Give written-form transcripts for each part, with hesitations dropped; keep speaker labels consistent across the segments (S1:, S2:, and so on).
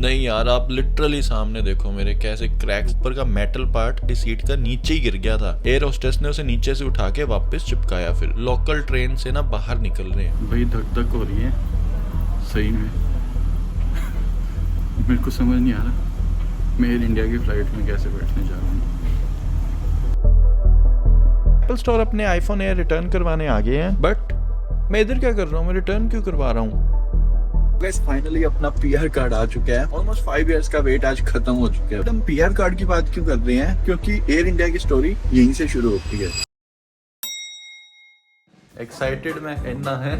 S1: नहीं यार, आप लिटरली सामने देखो मेरे कैसे क्रैक, ऊपर का मेटल पार्ट सीट का नीचे ही गिर गया था। एयर होस्टेस ने उसे नीचे से उठा के वापस चिपकाया। फिर लोकल ट्रेन से ना बाहर निकल रहे हैं।
S2: भाई धक धक हो रही है सही में। मेरे को समझ नहीं आ रहा मैं एयर इंडिया की फ्लाइट में कैसे बैठने जा रहा हूँ।
S1: एप्पल स्टोर अपने आईफोन एयर रिटर्न करवाने आ गए हैं, बट मैं इधर क्या कर रहा हूँ? मैं रिटर्न क्यों करवा रहा हूँ?
S3: गाइस फाइनली अपना पीआर कार्ड आ चुका है। ऑलमोस्ट 5 इयर्स का वेट आज खत्म हो चुका है। हम पीआर कार्ड की बात क्यों कर रहे हैं? क्योंकि एयर इंडिया की स्टोरी यहीं से शुरू होती है।
S1: एक्साइटेड मैं इतना है।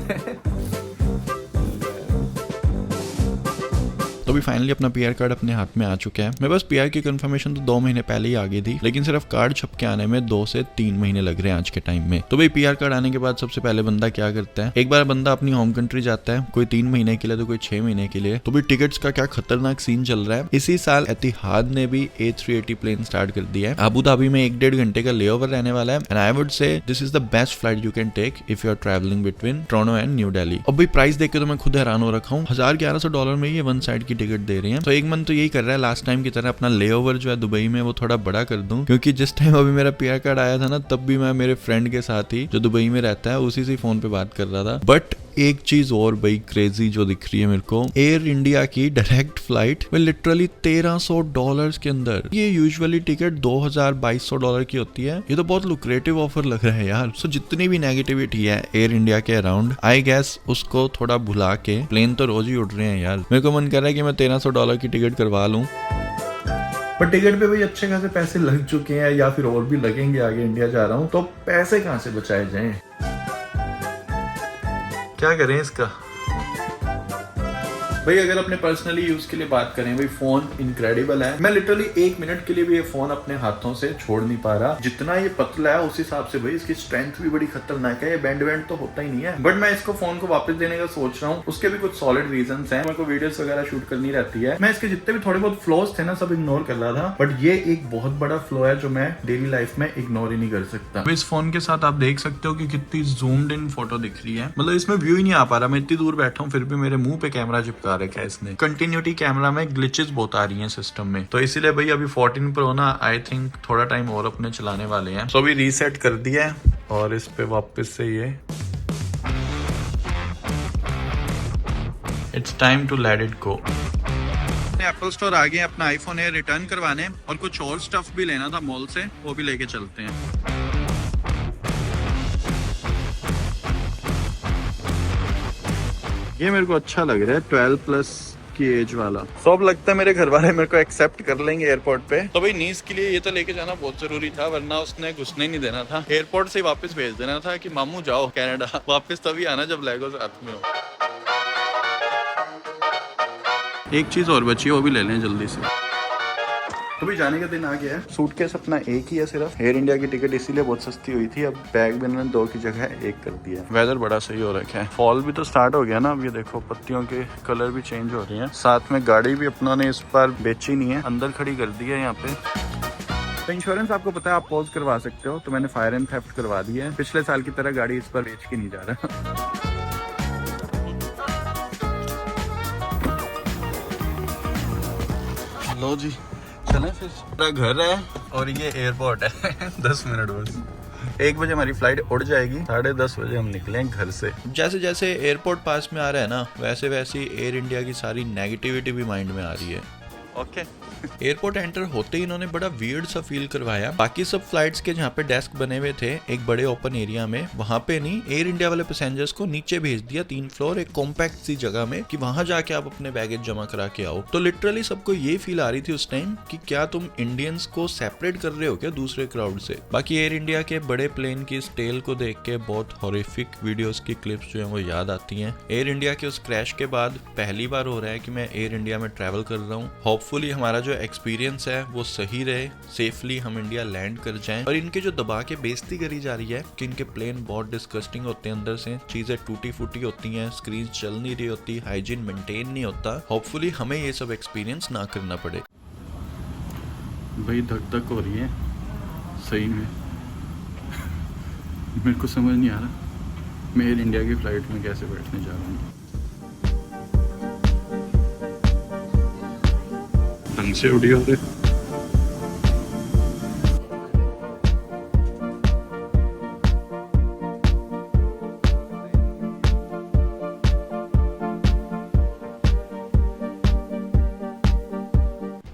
S1: तो अभी फाइनली अपना पीआर कार्ड अपने हाथ में आ चुका है। मेरे पास पीआर की कंफर्मेशन तो 2 महीने पहले ही आ गई थी, लेकिन सिर्फ कार्ड छप के आने में 2 से 3 महीने लग रहे हैं आज के टाइम में। तो भाई पीआर कार्ड आने के बाद सबसे पहले बंदा क्या करता है? एक बार बंदा अपनी होम कंट्री जाता है, कोई 3 महीने के लिए तो कोई 6 महीने के लिए। तो भाई टिकट्स का क्या खतरनाक सीन चल रहा है। इसी साल एतिहाद ने भी A380 प्लेन स्टार्ट कर दिया है। अबू धाबी में 1-1.5 घंटे का लेओवर रहने वाला है। And I would say this is the best flight you can take if you are travelling between Toronto and New Delhi. अब भाई प्राइस देख के तो मैं खुद हैरान हो रखा हूँ। $1100 में ये 1 साइड की टिकट दे रही है। तो एक मन तो यही कर रहा है लास्ट टाइम की तरह अपना लेओवर जो है दुबई में वो थोड़ा बड़ा कर दूं, क्योंकि जिस टाइम अभी मेरा पीआर कार्ड आया था ना, तब भी मैं मेरे फ्रेंड के साथ ही जो दुबई में रहता है उसी से फोन पे बात कर रहा था। बट एक चीज और भाई क्रेजी जो दिख रही है मेरे को, एयर इंडिया की डायरेक्ट फ्लाइट में लिटरली $1300 के अंदर। ये यूजुअली टिकट $2000-2200 की होती है। ये तो बहुत लुक्रेटिव ऑफर लग रहा है यार। सो जितनी भी नेगेटिविटी है एयर इंडिया के अराउंड, आई गेस उसको थोड़ा भुला के, प्लेन तो रोज ही उड़ रहे हैं यार। मेरे को मन कर रहा है कि मैं $1300 की टिकट करवा लूं। पर टिकट पे भाई अच्छे खासे पैसे लग चुके हैं, या फिर और भी लगेंगे। आगे इंडिया जा रहा हूँ तो पैसे कहाँ से बचाए जाएं? क्या करें इसका? भाई अगर अपने पर्सनली यूज के लिए बात करें, भाई फोन इनक्रेडिबल है। मैं लिटरली 1 मिनट के लिए भी ये फोन अपने हाथों से छोड़ नहीं पा रहा। जितना ये पतला है उस हिसाब से भाई इसकी स्ट्रेंथ भी बड़ी खतरनाक है। ये बैंड तो होता ही नहीं है। बट मैं इसको फोन को वापस देने का सोच रहा हूँ। उसके भी कुछ सॉलिड रीजंस हैं। मेरे को वीडियोस वगैरह शूट करनी रहती है। मैं इसके जितने भी थोड़े बहुत फ्लॉज थे ना, सब इग्नोर कर रहा था। बट ये एक बहुत बड़ा फ्लॉ है जो मैं डेली लाइफ में इग्नोर ही नहीं कर सकता। इस फोन के साथ आप देख सकते हो कि कितनी जूम्ड इन फोटो दिख रही है। मतलब इसमें व्यू ही नहीं आ पा रहा। मैं इतनी दूर बैठा हूँ फिर भी मेरे मुंह पे कैमरा चिपका रखा है इसने। कंटिन्यूटी कैमरा में ग्लिचेस बहुत आ रही हैं सिस्टम में। तो इसीलिए भाई अभी 14 प्रो ना आई थिंक थोड़ा टाइम और अपने चलाने वाले हैं। तो अभी रीसेट कर दिया है और इस पे वापस से ये it's time to let it go. Apple store आ गए अपना आईफोन एयर रिटर्न करवाने, और कुछ और स्टफ भी लेना था मॉल से, वो भी लेके चलते हैं। ये मेरे को अच्छा लग रहा है, 12+ की एज वाला। तो अब लगता है मेरे घर वाले मेरे को एक्सेप्ट कर लेंगे एयरपोर्ट पे। तो भाई नीस के लिए ये तो लेके जाना बहुत जरूरी था, वरना उसने घुसने नहीं देना था। एयरपोर्ट से वापस भेज देना था कि मामू जाओ कनाडा, वापस तभी आना जब लेगो साथ में हो। एक चीज और बची है, वो भी ले लें जल्दी से। तो भी जाने का दिन आ गया है। सूटकेस अपना एक ही है सिर्फ। एयर इंडिया की टिकट इसीलिए बहुत सस्ती हुई थी। अब बैग भी इन्होंने 2 की जगह 1 कर दिया है। वेदर बड़ा सही हो रखा है। फॉल भी तो स्टार्ट हो गया ना। अब ये देखो पत्तियों के कलर भी चेंज हो रहे हैं। साथ में गाड़ी भी अपना ने इस बार बेची नहीं है, अंदर खड़ी कर दी है यहाँ पे। तो इंश्योरेंस आपको पता है आप पॉज करवा सकते हो, तो मैंने फायर एंड थेफ्ट करवा दी है। पिछले साल की तरह गाड़ी इस बार बेच के नहीं जा रहा। लो जी चलें फिर। मेरा घर है और ये एयरपोर्ट है। 10 मिनट बस। 1 बजे हमारी फ्लाइट उड़ जाएगी, 10:30 बजे हम निकले घर से। जैसे जैसे एयरपोर्ट पास में आ रहा है ना, वैसे वैसे एयर इंडिया की सारी नेगेटिविटी भी माइंड में आ रही है। ओके एयरपोर्ट एंटर होते ही इन्होंने बड़ा वियर्ड सा फील करवाया। बाकी सब फ्लाइट्स के जहाँ पे डेस्क बने हुए थे एक बड़े ओपन एरिया में, वहां पे नहीं, एयर इंडिया वाले पैसेंजर्स को नीचे भेज दिया 3 फ्लोर एक कॉम्पैक्ट सी जगह में, कि वहां जाके आप अपने बैगेज जमा करा के आओ। तो लिटरली सबको ये फील आ रही थी उस टाइम कि क्या तुम इंडियंस को सेपरेट कर रहे हो क्या दूसरे क्राउड से। बाकी एयर इंडिया के बड़े प्लेन की स्टेल को देख के बहुत हॉरिफिक वीडियोस की क्लिप्स जो है वो याद आती हैं। एयर इंडिया के उस क्रैश के बाद पहली बार हो रहा है कि मैं एयर इंडिया में ट्रैवल कर रहा हूँ। होपफुली हमारा जो एक्सपीरियंस है वो सही रहे, सेफली हम इंडिया लैंड कर जाएं। और इनके जो दबा के बेइज्जती करी जा रही है कि इनके प्लेन बहुत डिस्गस्टिंग होते हैं, अंदर से चीजें टूटी फूटी होती हैं, स्क्रीन चल नहीं रही होती, हाइजीन मेंटेन नहीं होता। होपफुली हमें ये सब एक्सपीरियंस ना करना पड़े।
S2: भाई धक धक हो रही है सही में। मेरे को समझ नहीं आ रहा मैं एयर इंडिया की फ्लाइट में कैसे बैठने जा रहा हूँ। ढंग से उड़ी हो रहे।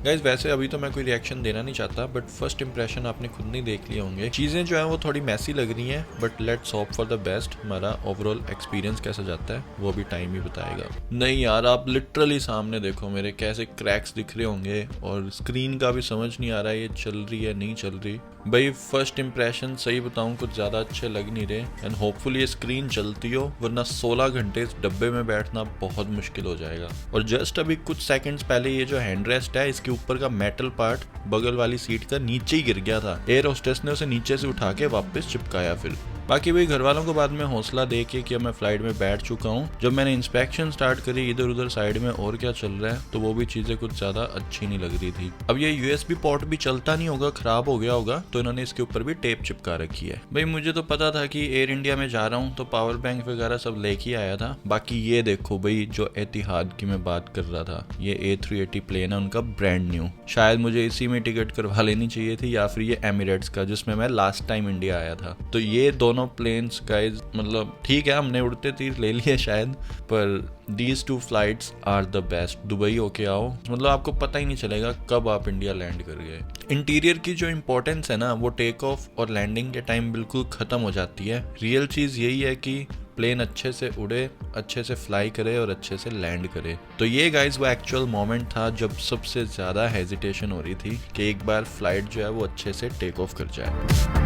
S1: गाइज वैसे अभी तो मैं कोई रिएक्शन देना नहीं चाहता, बट फर्स्ट इंप्रेशन आपने खुद नहीं देख लिए होंगे। चीज़ें जो है वो थोड़ी मैसी लग रही हैं, but let's hope for the best. हमारा ओवरऑल एक्सपीरियंस कैसा जाता है वो भी टाइम ही बताएगा। नहीं यार, आप लिटरली सामने देखो मेरे कैसे क्रैक्स दिख रहे होंगे, और स्क्रीन का भी समझ नहीं आ रहा है ये चल रही है नहीं चल रही। भाई फर्स्ट इंप्रेशन सही बताऊं कुछ ज़्यादा अच्छे लग नहीं रहे, एंड होपफुली ये स्क्रीन चलती हो, वरना 16 घंटे इस डब्बे में बैठना बहुत मुश्किल हो जाएगा। और जस्ट अभी कुछ सेकंड्स पहले ये जो हैंड रेस्ट है, इसके ऊपर का मेटल पार्ट बगल वाली सीट का नीचे ही गिर गया था। एयर होस्टेस ने उसे नीचे से उठा के वापस चिपकाया। फिर बाकी भाई घर वालों को बाद में हौसला दे के कि मैं फ्लाइट में बैठ चुका हूँ। जब मैंने इंस्पेक्शन स्टार्ट करी इधर उधर साइड में और क्या चल रहा है, तो वो भी चीजें कुछ ज्यादा अच्छी नहीं लग रही थी। अब ये USB पोर्ट भी चलता नहीं होगा, खराब हो गया होगा, तो इन्होंने इसके ऊपर भी टेप चिपका रखी है। भाई मुझे तो पता था कि एयर इंडिया में जा रहा हूँ तो पावर बैंक वगैरह सब लेके आया था। बाकी ये देखो भाई, जो एतिहाद की मैं बात कर रहा था, ये A380 प्लेन है उनका, ब्रांड न्यू। शायद मुझे इसी में टिकट करवा लेनी चाहिए थी, या फिर ये एमिरेट्स का जिसमें मैं लास्ट टाइम इंडिया आया था। तो ये दोनों प्लेन्स गाइज, मतलब ठीक है हमने उड़ते तीर ले लिए शायद, पर these 2 flights are the best. Dubai होके आओ, मतलब आपको पता ही नहीं चलेगा कब आप इंडिया लैंड कर गए। इंटीरियर की जो इंपॉर्टेंस है ना, वो टेक ऑफ और लैंडिंग के टाइम बिल्कुल खत्म हो जाती है। रियल चीज यही है कि प्लेन अच्छे से उड़े, अच्छे से फ्लाई करे और अच्छे से लैंड करे। तो ये गाइज वो एक्चुअल मोमेंट था जब सबसे ज्यादा हेजिटेशन हो रही थी कि एक बार फ्लाइट जो है वो अच्छे से टेक ऑफ कर जाए।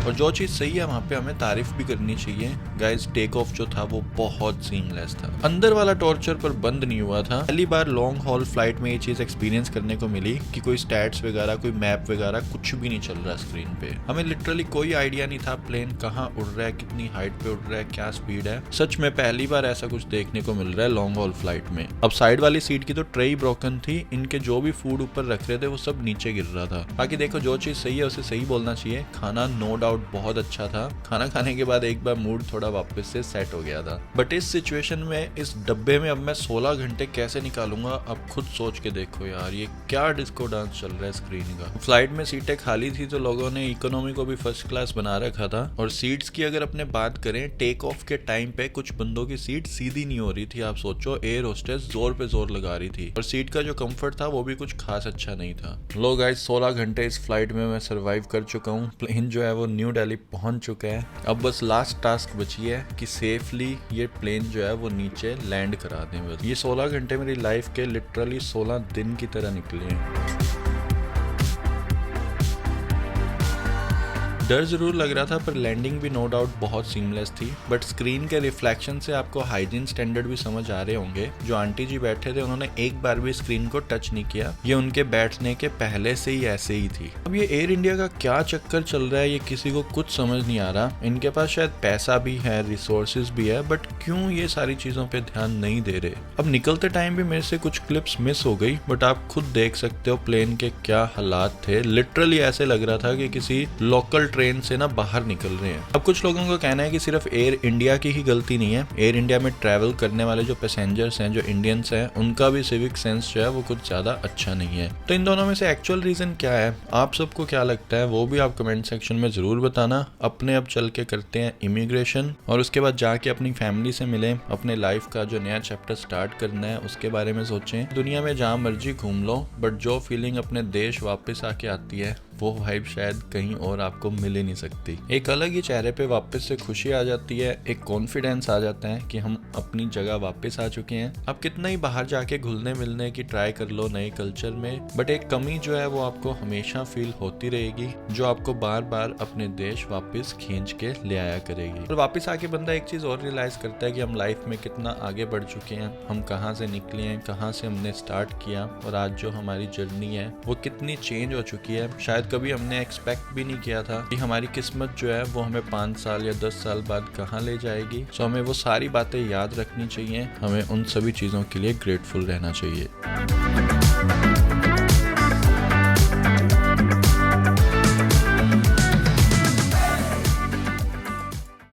S1: और जो चीज़ सही है वहाँ पे हमें तारीफ भी करनी चाहिए। गाइस टेक ऑफ जो था वो बहुत सीमलेस था, अंदर वाला टॉर्चर पर बंद नहीं हुआ था। पहली बार लॉन्ग हॉल फ्लाइट में ये चीज़ एक्सपीरियंस करने को मिली कि कोई स्टैट्स वगैरह, कोई मैप वगैरह कुछ भी नहीं चल रहा स्क्रीन पे। हमें लिटरली कोई आइडिया नहीं था प्लेन कहाँ उड़ रहा है, कितनी हाइट पे उड़ रहा है, क्या स्पीड है। सच में पहली बार ऐसा कुछ देखने को मिल रहा है लॉन्ग हॉल फ्लाइट में। अब साइड वाली सीट की तो ट्रे ही ब्रोकन थी, इनके जो भी फूड ऊपर रख रहे थे वो सब नीचे गिर रहा था। बाकी देखो जो चीज़ सही है उसे सही बोलना चाहिए। खाना नो डाउट बहुत अच्छा था। खाना खाने के बाद एक बार मूड थोड़ा वापस से सेट हो गया था। बट इस सिचुएशन में, इस डब्बे में अब मैं 16 घंटे कैसे निकालूंगा, अब खुद सोच के देखो यार, ये क्या डिस्को डांस चल रहा है स्क्रीन का। फ्लाइट में सीटें खाली थी तो लोगों ने इकोनॉमी को भी फर्स्ट क्लास बना रखा था। और सीट्स की अगर अपने बात करें, टेक ऑफ के टाइम पे कुछ बंदों की सीट सीधी नहीं हो रही थी। आप सोचो, एयर होस्टेस जोर पे जोर लगा रही थी, और सीट का जो कंफर्ट था वो भी कुछ खास अच्छा नहीं था। लो गाइस, 16 घंटे इस फ्लाइट में मैं सर्वाइव कर चुका हूँ। प्लेन जो है वो न्यू दिल्ली पहुंच चुका है। अब बस लास्ट टास्क बची है कि सेफली ये प्लेन जो है वो नीचे लैंड करा दें। बस ये 16 घंटे मेरी लाइफ के लिटरली 16 दिन की तरह निकले हैं। डर जरूर लग रहा था, पर लैंडिंग भी नो डाउट बहुत सीमलेस थी। बट स्क्रीन के रिफ्लेक्शन से आपको हाइजीन स्टैंडर्ड भी समझ आ रहे होंगे। जो आंटी जी बैठे थे उन्होंने एक बार भी स्क्रीन को टच नहीं किया, ये उनके बैठने के पहले से ही ऐसे ही थी। अब ये एयर इंडिया का क्या चक्कर चल रहा है, ये किसी को कुछ समझ नहीं आ रहा। इनके पास शायद पैसा भी है, रिसोर्सेज भी है, बट क्यों ये सारी चीजों पे ध्यान नहीं दे रहे। अब निकलते टाइम भी मेरे से कुछ क्लिप्स मिस हो गई, बट आप खुद देख सकते हो प्लेन के क्या हालात थे। लिटरली ऐसे लग रहा था कि किसी लोकल ट्रेन से ना बाहर निकल रहे हैं। अब कुछ लोगों का कहना है कि सिर्फ एयर इंडिया की ही गलती नहीं है। एयर इंडिया में ट्रैवल करने वाले जो पैसेंजर्स हैं, जो इंडियंस हैं, उनका भी सिविक सेंस जो है वो कुछ ज्यादा अच्छा नहीं है। तो इन दोनों में से एक्चुअल रीजन क्या है, आप सबको क्या लगता है, वो भी आप कमेंट सेक्शन में जरूर बताना। अपने अब चल के करते हैं इमिग्रेशन, और उसके बाद जाके अपनी फैमिली से मिले, अपने लाइफ का जो नया चैप्टर स्टार्ट करना है उसके बारे में सोचें। दुनिया में जहाँ मर्जी घूम लो, बट जो फीलिंग अपने देश वापस आके आती है वो वाइब शायद कहीं और आपको मिल ही नहीं सकती। एक अलग ही चेहरे पे वापस से खुशी आ जाती है, एक कॉन्फिडेंस आ जाता है कि हम अपनी जगह वापस आ चुके हैं। आप कितना ही बाहर जाके घुलने मिलने की ट्राई कर लो नए कल्चर में, बट एक कमी जो है वो आपको हमेशा फील होती रहेगी, जो आपको बार बार अपने देश वापस खींच के ले आया करेगी। और वापस आके बंदा एक चीज और रियलाइज करता है कि हम लाइफ में कितना आगे बढ़ चुके हैं, हम कहाँ से निकले हैं, कहाँ से हमने स्टार्ट किया, और आज जो हमारी जर्नी है वो कितनी चेंज हो चुकी है। शायद कभी हमने एक्सपेक्ट भी नहीं किया था कि हमारी किस्मत जो है वो हमें 5 साल या 10 साल बाद कहाँ ले जाएगी। सो हमें वो सारी बातें याद रखनी चाहिए, हमें उन सभी चीज़ों के लिए ग्रेटफुल रहना चाहिए।